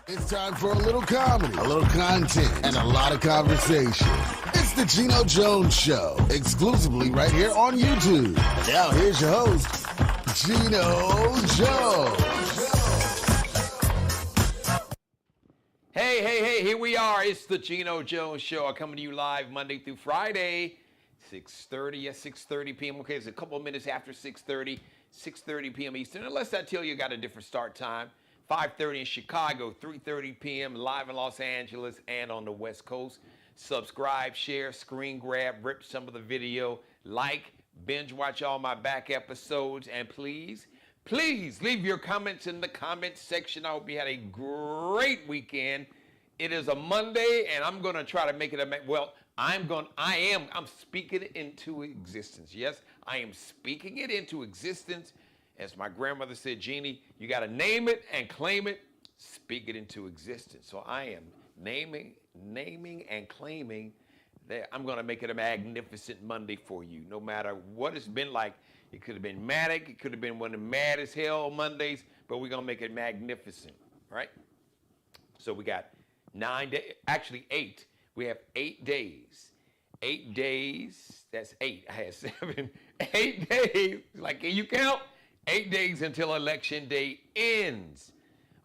It's time for a little comedy, a little content, and a lot of conversation. It's the Geno Jones Show, exclusively right here on YouTube. And now here's your host, Geno Jones. Hey, here we are. It's the Geno Jones Show. I'm coming to you live Monday through Friday, 6:30 p.m. Okay, it's a couple of minutes after 6:30 p.m. Eastern. Unless I tell you got a different start time. 5:30 in Chicago, 3:30 p.m. live in Los Angeles and on the West Coast. Subscribe, share, screen grab, rip some of the video, like, binge watch all my back episodes, and please leave your comments in the comment section. I hope you had a great weekend. It is a Monday, and I'm going to try to make it I'm speaking it into existence. Yes, I am speaking it into existence. As my grandmother said, Jeannie, you got to name it and claim it, speak it into existence. So I am naming and claiming that I'm going to make it a magnificent Monday for you. No matter what it's been like, it could have been manic, it could have been one of the mad as hell Mondays, but we're going to make it magnificent, right? So we got 9 days, actually 8. We have 8 days. 8 days, that's 8. I had 7. 8 days, like, can you count? 8 days until Election Day ends.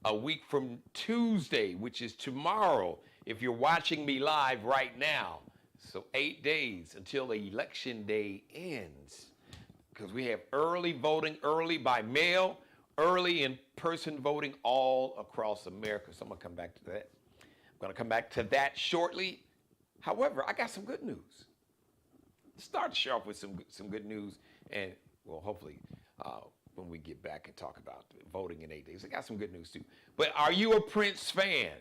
A week from Tuesday, which is tomorrow, if you're watching me live right now. So 8 days until the Election Day ends. Because we have early voting, early by mail, early in-person voting all across America. So I'm going to come back to that. I'm going to come back to that shortly. However, I got some good news. Start the show off with some good news. And, well, hopefully, when we get back and talk about voting in 8 days. I got some good news too. But are you a Prince fan?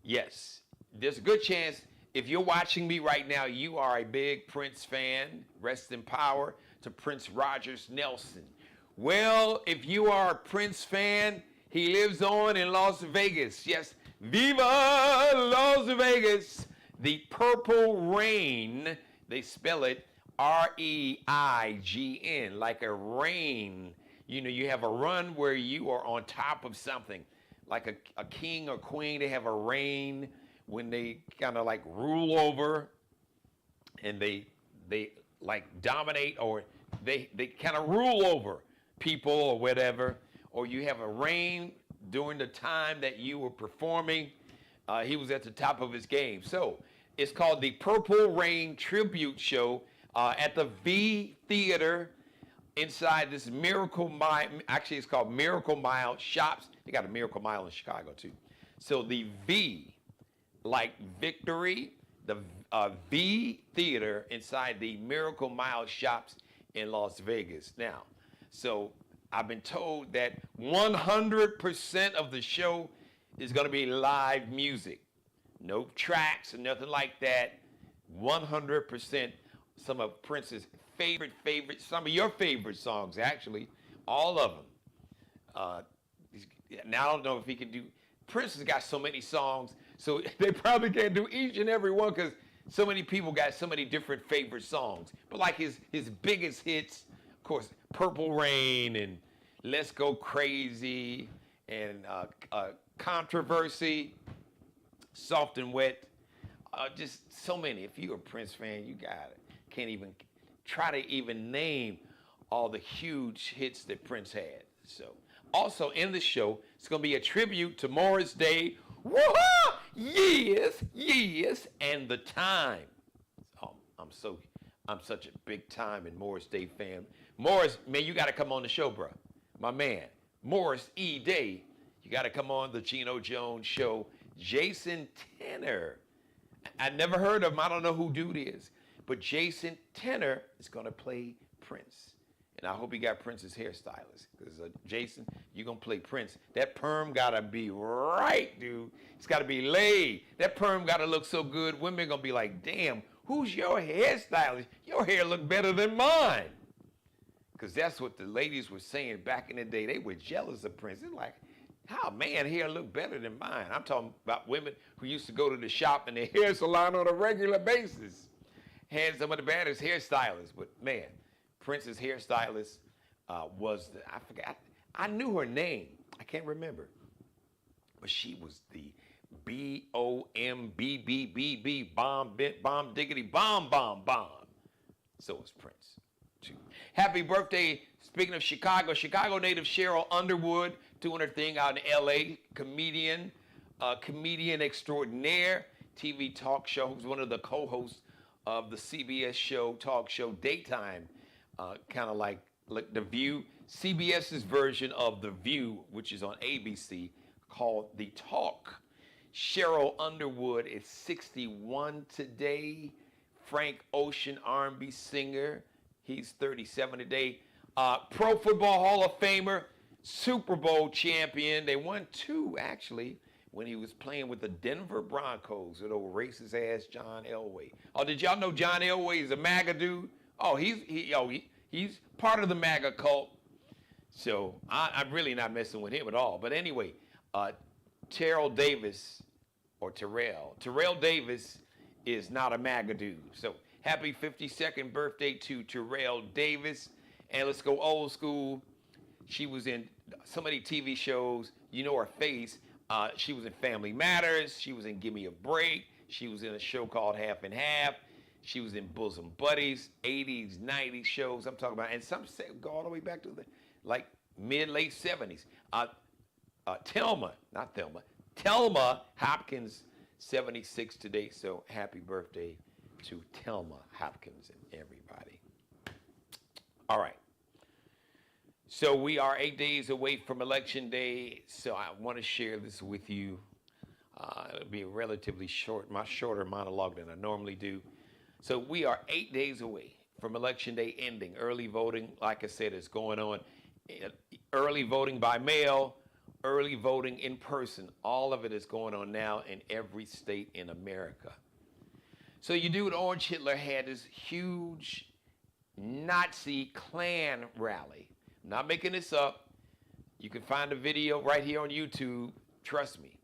Yes. There's a good chance if you're watching me right now, you are a big Prince fan. Rest in power to Prince Rogers Nelson. Well, if you are a Prince fan, he lives on in Las Vegas. Yes, Viva Las Vegas. The Purple Rain, they spell it R-E-I-G-N, like a rain. You know, you have a run where you are on top of something, like a king or queen. They have a reign when they kind of like rule over, and they like dominate, or they kind of rule over people or whatever. Or you have a reign during the time that you were performing. He was at the top of his game. So it's called the Purple Rain Tribute Show at the V Theater. Inside this Miracle Mile, actually it's called Miracle Mile Shops. They got a Miracle Mile in Chicago too. So the V, like victory, the V Theater inside the Miracle Mile Shops in Las Vegas. Now, so I've been told that 100% of the show is going to be live music. No tracks or nothing like that. 100% some of Prince's favorite, some of your favorite songs, actually, all of them. Now, I don't know if he can do, Prince has got so many songs, so they probably can't do each and every one because so many people got so many different favorite songs. But like his biggest hits, of course, Purple Rain and Let's Go Crazy and Controversy, Soft and Wet, just so many. If you're a Prince fan, you got it. Can't even try to even name all the huge hits that Prince had. So, also in the show, it's going to be a tribute to Morris Day. Woo-hoo! Yes, and the time. Oh, I'm such a big time and Morris Day fan. Morris, man, you got to come on the show, bro. My man, Morris E. Day. You got to come on the Geno Jones Show. Jason Tenor. I never heard of him. I don't know who dude is. But Jason Tenor is going to play Prince. And I hope he got Prince's hairstylist. Because, Jason, you're going to play Prince. That perm got to be right, dude. It's got to be laid. That perm got to look so good. Women are going to be like, damn, who's your hairstylist? Your hair look better than mine. Because that's what the ladies were saying back in the day. They were jealous of Prince. They're like, how man hair look better than mine? I'm talking about women who used to go to the shop and the hair salon on a regular basis. Had some of the baddest hairstylists, but man, Prince's hairstylist was, I forgot, I knew her name. I can't remember. but she was the B-O-M-B-B-B-B, bomb, bit, bomb, diggity, bomb, bomb, bomb. So was Prince, too. Happy birthday, speaking of Chicago native Cheryl Underwood, doing her thing out in L.A., comedian extraordinaire, TV talk show, who's one of the co-hosts of the CBS show, talk show, Daytime, kind of like The View. CBS's version of The View, which is on ABC, called The Talk. Cheryl Underwood is 61 today. Frank Ocean, R&B singer, he's 37 today. Pro Football Hall of Famer, Super Bowl champion. They won 2, actually, when he was playing with the Denver Broncos with old racist ass John Elway. Oh, did y'all know John Elway is a MAGA dude? Oh, he's part of the MAGA cult. So I'm really not messing with him at all. But anyway, Terrell Davis, or Terrell Davis is not a MAGA dude. So happy 52nd birthday to Terrell Davis. And let's go old school. She was in so many TV shows. You know her face. She was in Family Matters. She was in Give Me a Break. She was in a show called Half and Half. She was in Bosom Buddies, 80s, 90s shows. I'm talking about, and some say go all the way back to the mid-late 70s. Thelma Hopkins, 76 today. So happy birthday to Thelma Hopkins and everybody. All right. So we are 8 days away from Election Day. So I want to share this with you. It'll be a relatively much shorter monologue than I normally do. So we are 8 days away from Election Day ending. Early voting, like I said, is going on. Early voting by mail, early voting in person. All of it is going on now in every state in America. So you do what Orange Hitler had this huge Nazi Klan rally. I'm not making this up. You can find the video right here on YouTube. Trust me.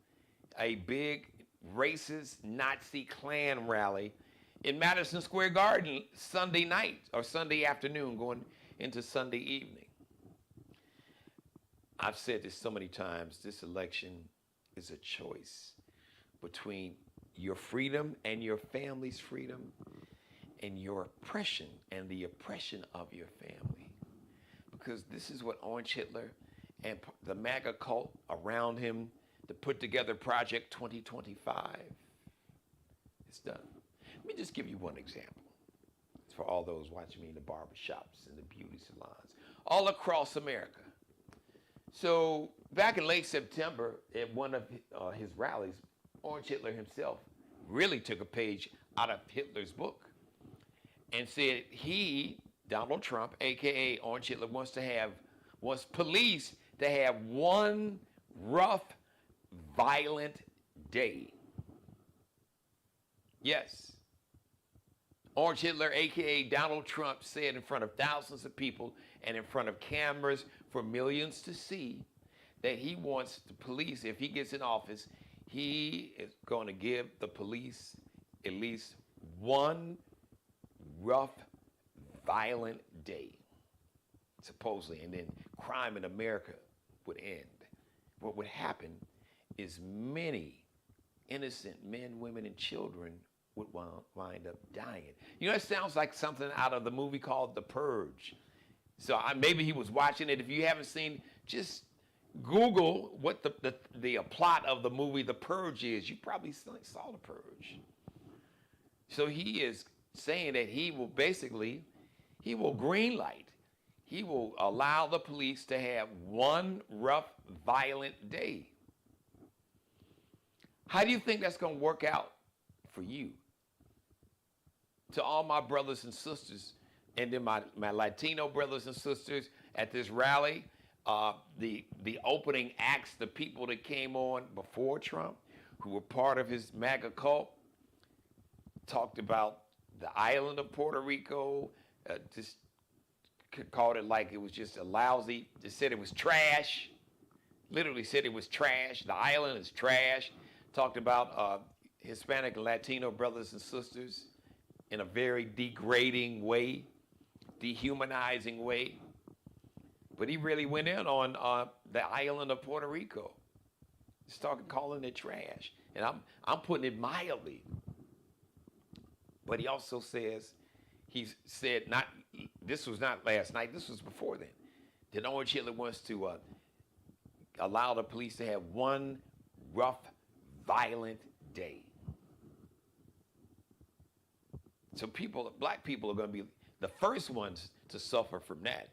A big racist Nazi Klan rally in Madison Square Garden Sunday night or Sunday afternoon going into Sunday evening. I've said this so many times, this election is a choice between your freedom and your family's freedom and your oppression and the oppression of your family. Because this is what Orange Hitler and the MAGA cult around him, the put together Project 2025, it's done. Let me just give you one example. It's for all those watching me in the barbershops and the beauty salons all across America. So back in late September, at one of his rallies, Orange Hitler himself really took a page out of Hitler's book and said he, Donald Trump, aka Orange Hitler, wants police to have one rough, violent day. Yes. Orange Hitler, aka Donald Trump, said in front of thousands of people and in front of cameras for millions to see that he wants the police, if he gets in office, he is going to give the police at least one rough, violent day, supposedly, and then crime in America would end. What would happen is many innocent men, women, and children would wind up dying. You know, it sounds like something out of the movie called The Purge. So maybe he was watching it. If you haven't seen, just Google what the plot of the movie The Purge is. You probably saw The Purge. So he is saying that he will green light. He will allow the police to have one rough, violent day. How do you think that's going to work out for you? To all my brothers and sisters, and then my Latino brothers and sisters at this rally, the opening acts, the people that came on before Trump, who were part of his MAGA cult, talked about the island of Puerto Rico, just called it like it was just a lousy, just said it was trash, literally said it was trash, the island is trash, talked about Hispanic and Latino brothers and sisters in a very degrading way, dehumanizing way. But he really went in on the island of Puerto Rico. Started calling it trash. And I'm putting it mildly. But he also says, he said, not, this was not last night, this was before then, that Orange Hitler wants to allow the police to have one rough, violent day. So black people are going to be the first ones to suffer from that.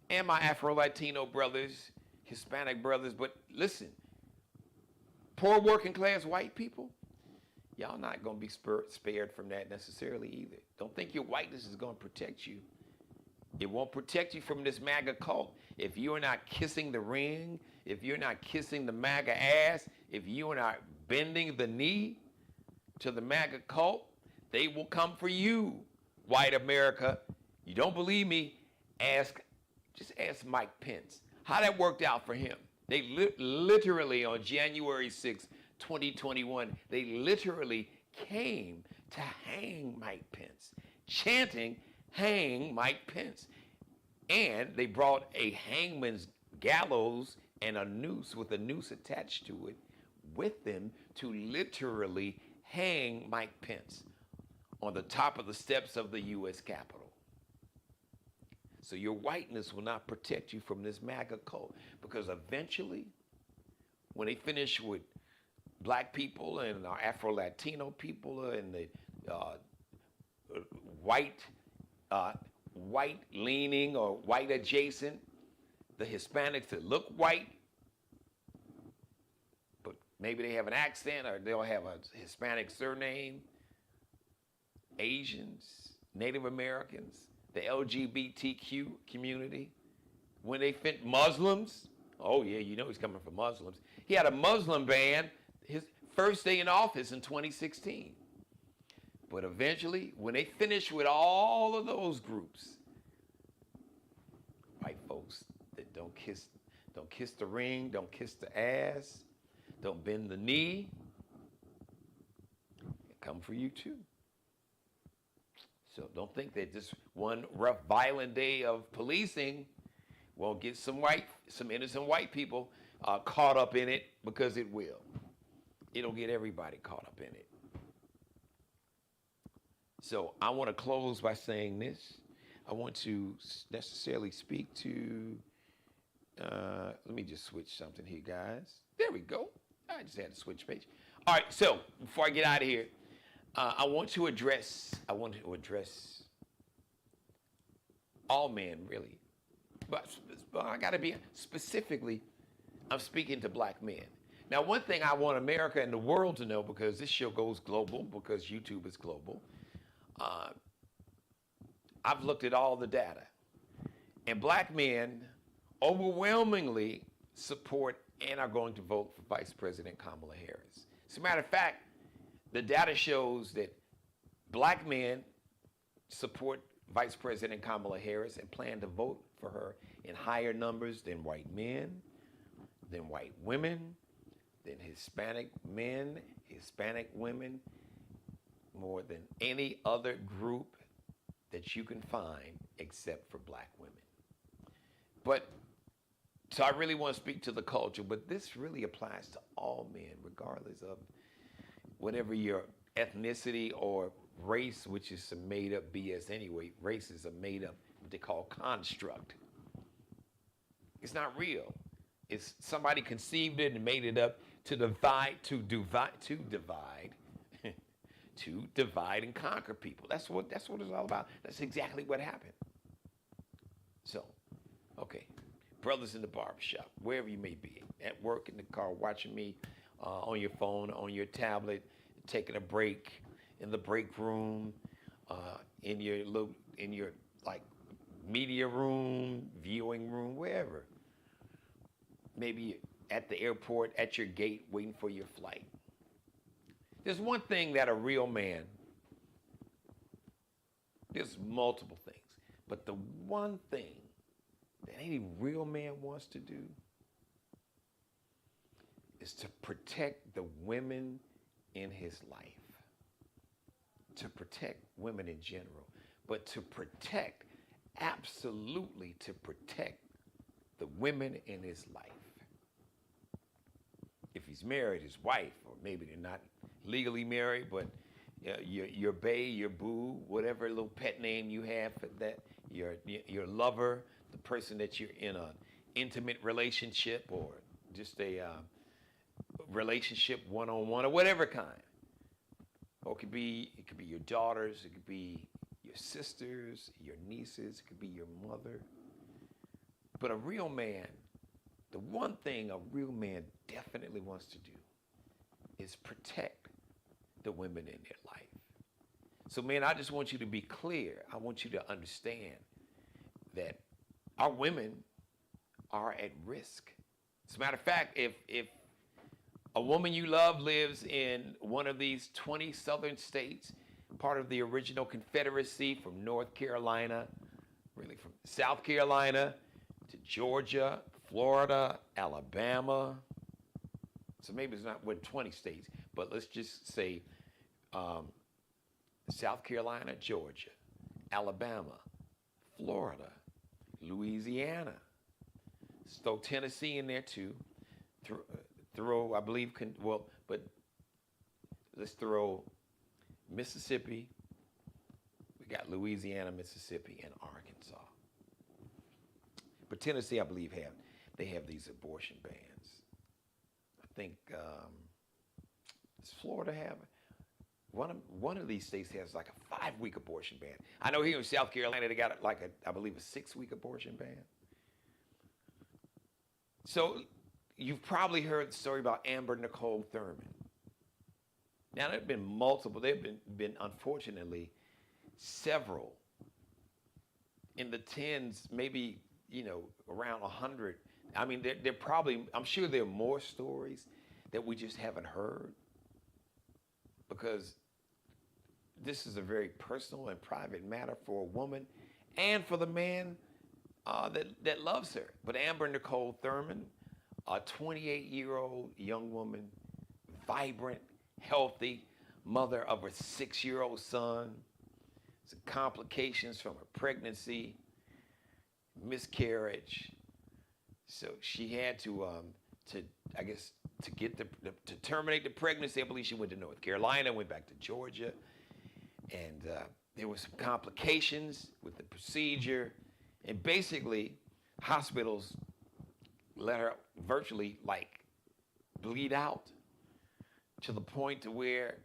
And my Afro-Latino brothers, Hispanic brothers, but listen, poor working class white people, y'all not going to be spared from that necessarily either. Don't think your whiteness is going to protect you. It won't protect you from this MAGA cult. If you are not kissing the ring, if you're not kissing the MAGA ass, if you are not bending the knee to the MAGA cult, they will come for you, white America. You don't believe me? Just ask Mike Pence how that worked out for him. They literally on January 6, 2021, they literally came to hang Mike Pence, chanting, "Hang Mike Pence." And they brought a hangman's gallows and a noose with a noose attached to it with them to literally hang Mike Pence on the top of the steps of the U.S. Capitol. So your whiteness will not protect you from this MAGA cult, because eventually, when they finish with black people and our Afro-Latino people and the white-leaning or white-adjacent, the Hispanics that look white, but maybe they have an accent or they'll have a Hispanic surname, Asians, Native Americans, the LGBTQ community, when they fit Muslims, oh yeah, you know he's coming for Muslims. He had a Muslim ban his first day in office in 2016. But eventually, when they finish with all of those groups, white folks that don't kiss the ring, don't kiss the ass, don't bend the knee, they come for you too. So don't think that this one rough, violent day of policing won't get some innocent white people caught up in it, because it will. It'll get everybody caught up in it. So I want to close by saying this. I want to necessarily speak to, let me just switch something here, guys. There we go. I just had to switch page. All right, so before I get out of here, I want to address all men, really. But I got to be specifically, I'm speaking to black men. Now, one thing I want America and the world to know, because this show goes global, because YouTube is global, I've looked at all the data, and black men overwhelmingly support and are going to vote for Vice President Kamala Harris. As a matter of fact, the data shows that black men support Vice President Kamala Harris and plan to vote for her in higher numbers than white men, than white women, than Hispanic men, Hispanic women, more than any other group that you can find except for black women. But, so I really want to speak to the culture, but this really applies to all men, regardless of whatever your ethnicity or race, which is some made up BS anyway. Race is a made up, what they call construct. It's not real. It's somebody conceived it and made it up to divide and conquer people. That's what it's all about. That's exactly what happened. So, okay, brothers in the barbershop, wherever you may be, at work, in the car, watching me on your phone, on your tablet, taking a break, in the break room, in your like media room, viewing room, wherever. Maybe at the airport, at your gate, waiting for your flight. There's one thing that a real man, there's multiple things, but the one thing that any real man wants to do is to protect the women in his life. To protect women in general, but to protect, absolutely to protect the women in his life. if he's married, his wife, or maybe they're not legally married, but your bae, your boo, whatever little pet name you have for that, your lover, the person that you're in an intimate relationship or just a relationship one-on-one or whatever kind. Or it could be your daughters, it could be your sisters, your nieces, it could be your mother. But a real man, the one thing a real man definitely wants to do is protect the women in their life. So, man, I just want you to be clear. I want you to understand that our women are at risk. As a matter of fact, if a woman you love lives in one of these 20 southern states, part of the original Confederacy, from North Carolina, really from South Carolina to Georgia, Florida, Alabama. So maybe it's not 20 states, but let's just say South Carolina, Georgia, Alabama, Florida, Louisiana. Throw Tennessee in there too. Throw, I believe, but let's throw Mississippi. We got Louisiana, Mississippi, and Arkansas. But Tennessee, I believe, they have these abortion bans. I think does Florida have one of these states has like a 5-week abortion ban. I know here in South Carolina they got like I believe a 6-week abortion ban. So you've probably heard the story about Amber Nicole Thurman. Now there have been multiple. There have been unfortunately several in the tens, maybe around 100. I mean, they're probably. I'm sure there are more stories that we just haven't heard because this is a very personal and private matter for a woman and for the man that loves her. But Amber Nicole Thurman, a 28-year-old young woman, vibrant, healthy, mother of a 6-year-old son, some complications from her pregnancy, miscarriage. So she had to terminate the pregnancy. I believe she went to North Carolina, went back to Georgia, and there were some complications with the procedure, and basically hospitals let her virtually bleed out to the point to where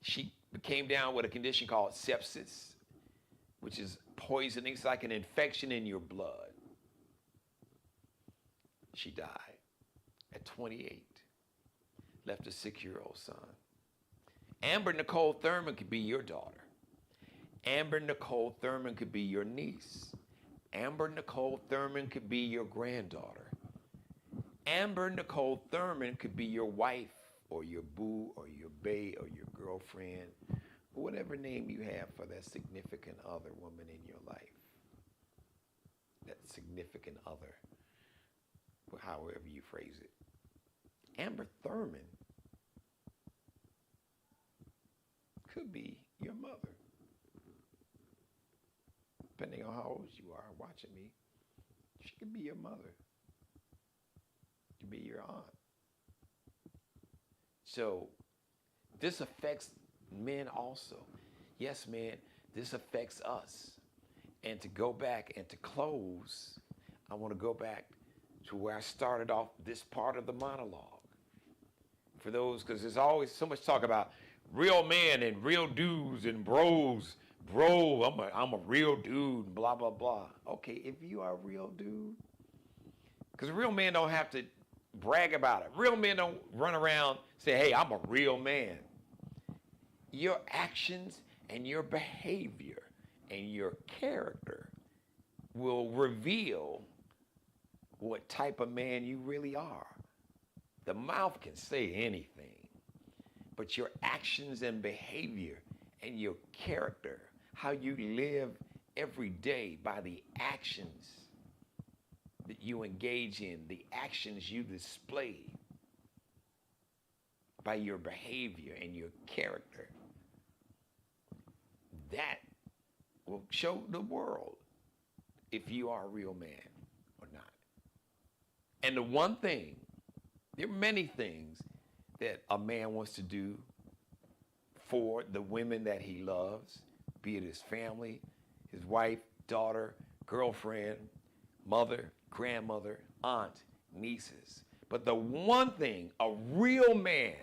she came down with a condition called sepsis, which is poisoning. It's like an infection in your blood. She died at 28, left a 6-year-old son. Amber Nicole Thurman could be your daughter. Amber Nicole Thurman could be your niece. Amber Nicole Thurman could be your granddaughter. Amber Nicole Thurman could be your wife or your boo or your bae or your girlfriend, or whatever name you have for that significant other woman in your life. That significant other, however you phrase it. Amber Thurman could be your mother. Depending on how old you are watching me, she could be your mother. She could be your aunt. So this affects men also. Yes, man, this affects us. And to go back and to close, I want to go back to where I started off this part of the monologue. For those, because there's always so much talk about real men and real dudes and bros. Bro, I'm a real dude, blah, blah, blah. Okay, if you are a real dude, because real men don't have to brag about it. Real men don't run around say, hey, I'm a real man. Your actions and your behavior and your character will reveal what type of man you really are. The mouth can say anything, but your actions and behavior and your character, how you live every day by the actions that you engage in, the actions you display by your behavior and your character, that will show the world if you are a real man or not. And the one thing, there are many things that a man wants to do for the women that he loves, be it his family, his wife, daughter, girlfriend, mother, grandmother, aunt, nieces. But the one thing a real man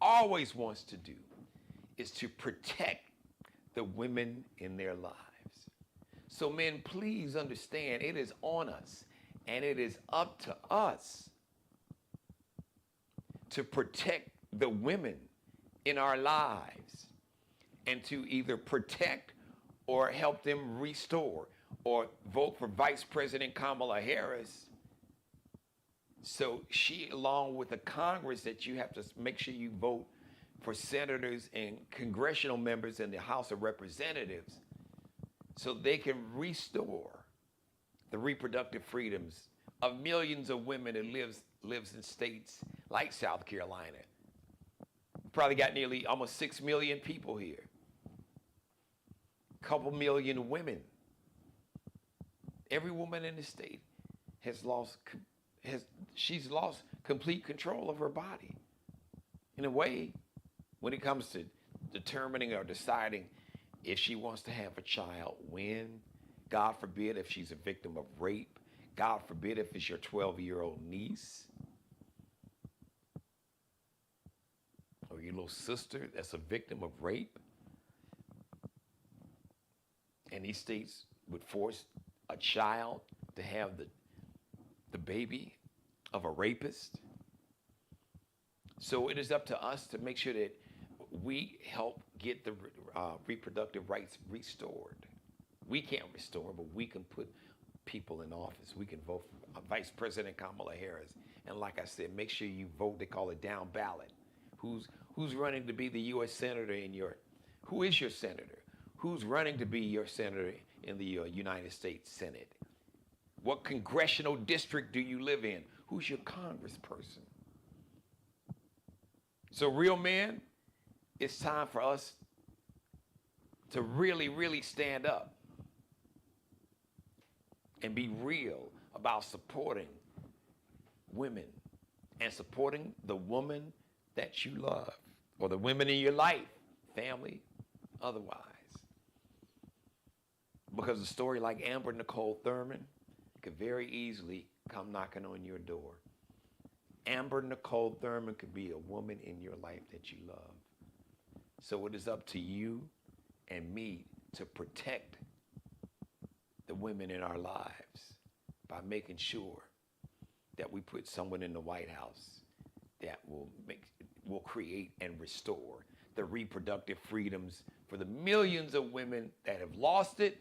always wants to do is to protect the women in their lives. So men, please understand, it is on us and it is up to us to protect the women in our lives and to either protect or help them restore, or vote for Vice President Kamala Harris. So she, along with the Congress, that you have to make sure you vote for senators and congressional members in the House of Representatives so they can restore the reproductive freedoms of millions of women that lives in states like South Carolina. Probably got nearly almost 6 million people here. Couple million women. Every woman in the state she's lost complete control of her body. In a way, when it comes to determining or deciding if she wants to have a child, when, God forbid if she's a victim of rape, God forbid if it's your 12-year-old niece or your little sister that's a victim of rape. And these states would force a child to have the baby of a rapist. So it is up to us to make sure that we help get the reproductive rights restored. We can't restore, but we can put people in office. We can vote for Vice President Kamala Harris. And like I said, make sure you vote. They call it down ballot. Who's running to be the U.S. Senator who is your senator? Who's running to be your senator in the United States Senate? What congressional district do you live in? Who's your congressperson? So real men, it's time for us to really, really stand up and be real about supporting women and supporting the woman that you love or the women in your life, family, otherwise. Because a story like Amber Nicole Thurman could very easily come knocking on your door. Amber Nicole Thurman could be a woman in your life that you love. So it is up to you and me to protect the women in our lives by making sure that we put someone in the White House that will create and restore the reproductive freedoms for the millions of women that have lost it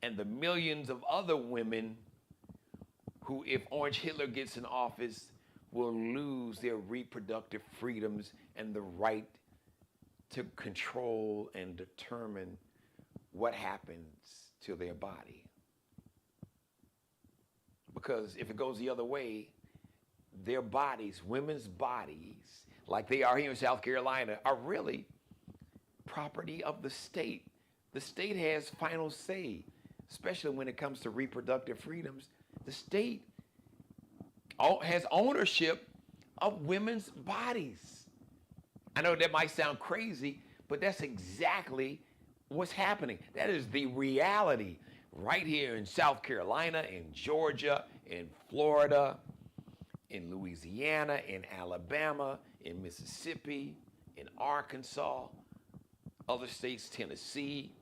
and the millions of other women who, if Orange Hitler gets in office, will lose their reproductive freedoms and the right to control and determine what happens to their body. Because if it goes the other way, their bodies, women's bodies, like they are here in South Carolina, are really property of the state. The state has final say, especially when it comes to reproductive freedoms. The state has ownership of women's bodies. I know that might sound crazy, but that's exactly what's happening. That is the reality right here in South Carolina, in Georgia, in Florida, in Louisiana, in Alabama, in Mississippi, in Arkansas, other states, Tennessee.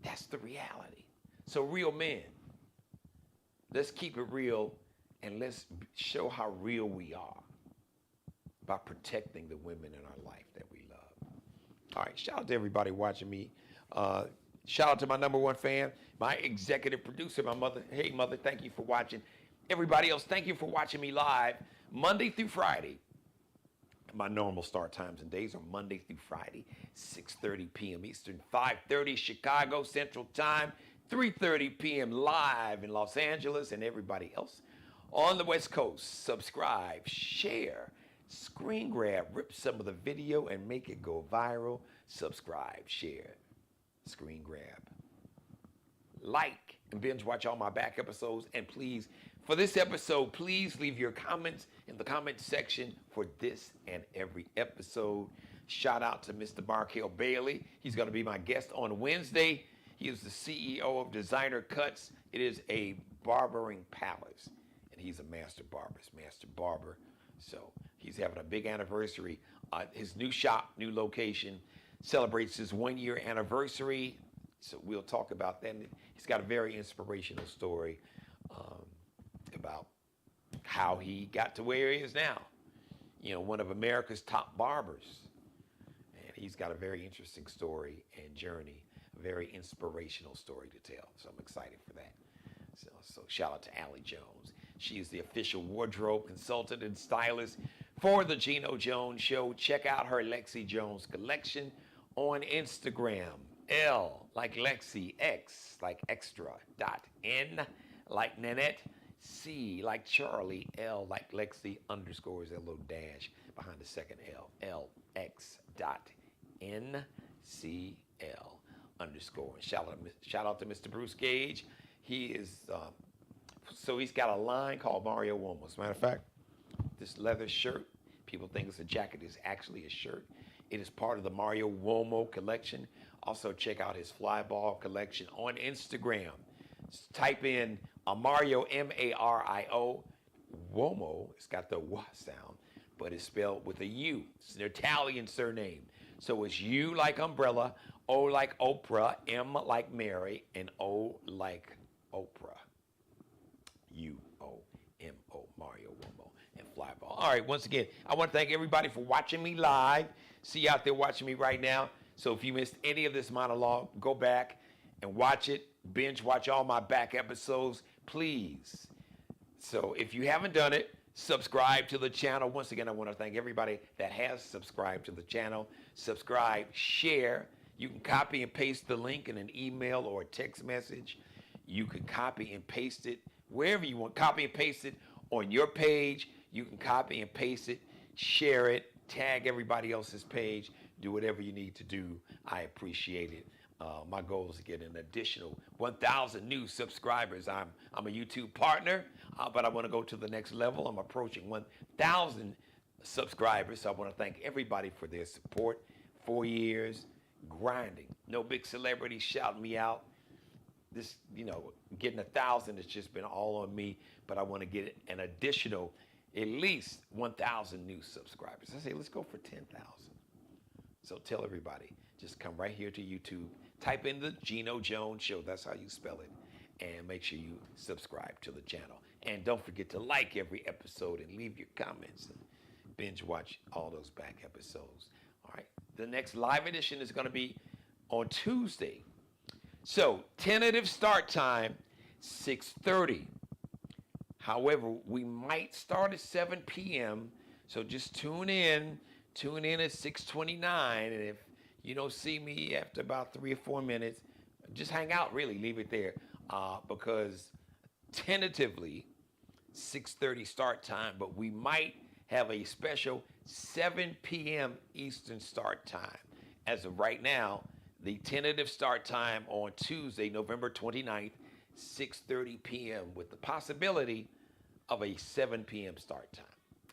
That's the reality. So real men, let's keep it real and let's show how real we are by protecting the women in our life that we love. All right, shout out to everybody watching me. Shout out to my number one fan, my executive producer, my mother. Hey, mother, thank you for watching. Everybody else, thank you for watching me live Monday through Friday. My normal start times and days are Monday through Friday, 6:30 p.m. Eastern, 5:30 Chicago Central Time, 3:30 p.m. live in Los Angeles, and everybody else on the West Coast. Subscribe, share, screen grab, rip some of the video and make it go viral. Subscribe, share, screen grab, like, and binge watch all my back episodes, and please for this episode, please leave your comments in the comment section for this and every episode. Shout out to Mr. Markel Bailey. He's going to be my guest on Wednesday. He is the CEO of Designer Cuts. It is a barbering palace, and he's a master barber. So he's having a big anniversary. His new shop, new location, celebrates his 1-year anniversary. So we'll talk about that. He's got a very inspirational story about how he got to where he is now. You know, one of America's top barbers. And he's got a very interesting story and journey, a very inspirational story to tell. So I'm excited for that. So shout out to Allie Jones. She is the official wardrobe consultant and stylist for the Geno Jones Show. Check out her Lexi Jones collection on Instagram. L like Lexi, X like extra, N like Nanette, C like Charlie, L like Lexi, underscores a little dash behind the second L, LX.NCL underscore. Shout out to Mr. Bruce Gage. He is, he's got a line called Mario Uomo. As a matter of fact, this leather shirt, people think it's a jacket, it's actually a shirt. It is part of the Mario Uomo collection. Also check out his fly ball collection on Instagram. Just type in Mario, M-A-R-I-O, Uomo. It's got the W sound, but it's spelled with a U. It's an Italian surname. So it's U like umbrella, O like Oprah, M like Mary, and O like Oprah. U-O-M-O, Mario Uomo, and fly ball. All right, once again, I want to thank everybody for watching me live. See you out there watching me right now. So if you missed any of this monologue, go back and watch it. Binge watch all my back episodes, please. So if you haven't done it, subscribe to the channel. Once again, I want to thank everybody that has subscribed to the channel. Subscribe, share. You can copy and paste the link in an email or a text message. You can copy and paste it wherever you want. Copy and paste it on your page. You can copy and paste it, share it, tag everybody else's page. Do whatever you need to do. I appreciate it. My goal is to get an additional 1,000 new subscribers. I'm a YouTube partner, but I want to go to the next level. I'm approaching 1,000 subscribers, so I want to thank everybody for their support. 4 years, grinding. No big celebrity shouting me out. This, getting 1,000 has just been all on me, but I want to get an additional at least 1,000 new subscribers. I say, let's go for 10,000. So tell everybody, just come right here to YouTube, type in the Geno Jones Show, that's how you spell it, and make sure you subscribe to the channel. And don't forget to like every episode and leave your comments and binge watch all those back episodes. All right, the next live edition is going to be on Tuesday. So tentative start time, 6:30. However, we might start at 7 p.m., so just tune in at 6:29, and if you don't see me after about 3 or 4 minutes, just hang out, really, leave it there, because tentatively 6:30 start time, but we might have a special 7 p.m. Eastern start time. As of right now, the tentative start time on Tuesday, November 29th, 6:30 p.m. with the possibility of a 7 p.m. start time.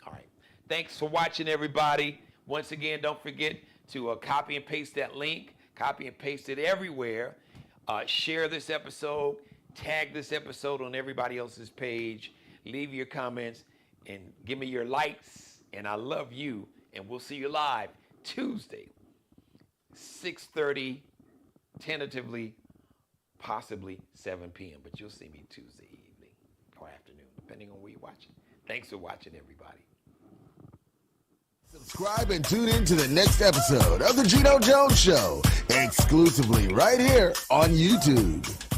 All right. Thanks for watching, everybody. Once again, don't forget to copy and paste that link. Copy and paste it everywhere. Share this episode. Tag this episode on everybody else's page. Leave your comments and give me your likes. And I love you. And we'll see you live Tuesday, 6:30, tentatively, possibly 7 p.m. But you'll see me Tuesday evening or afternoon, depending on where you're watching. Thanks for watching, everybody. Subscribe and tune in to the next episode of the Geno Jones Show, exclusively right here on YouTube.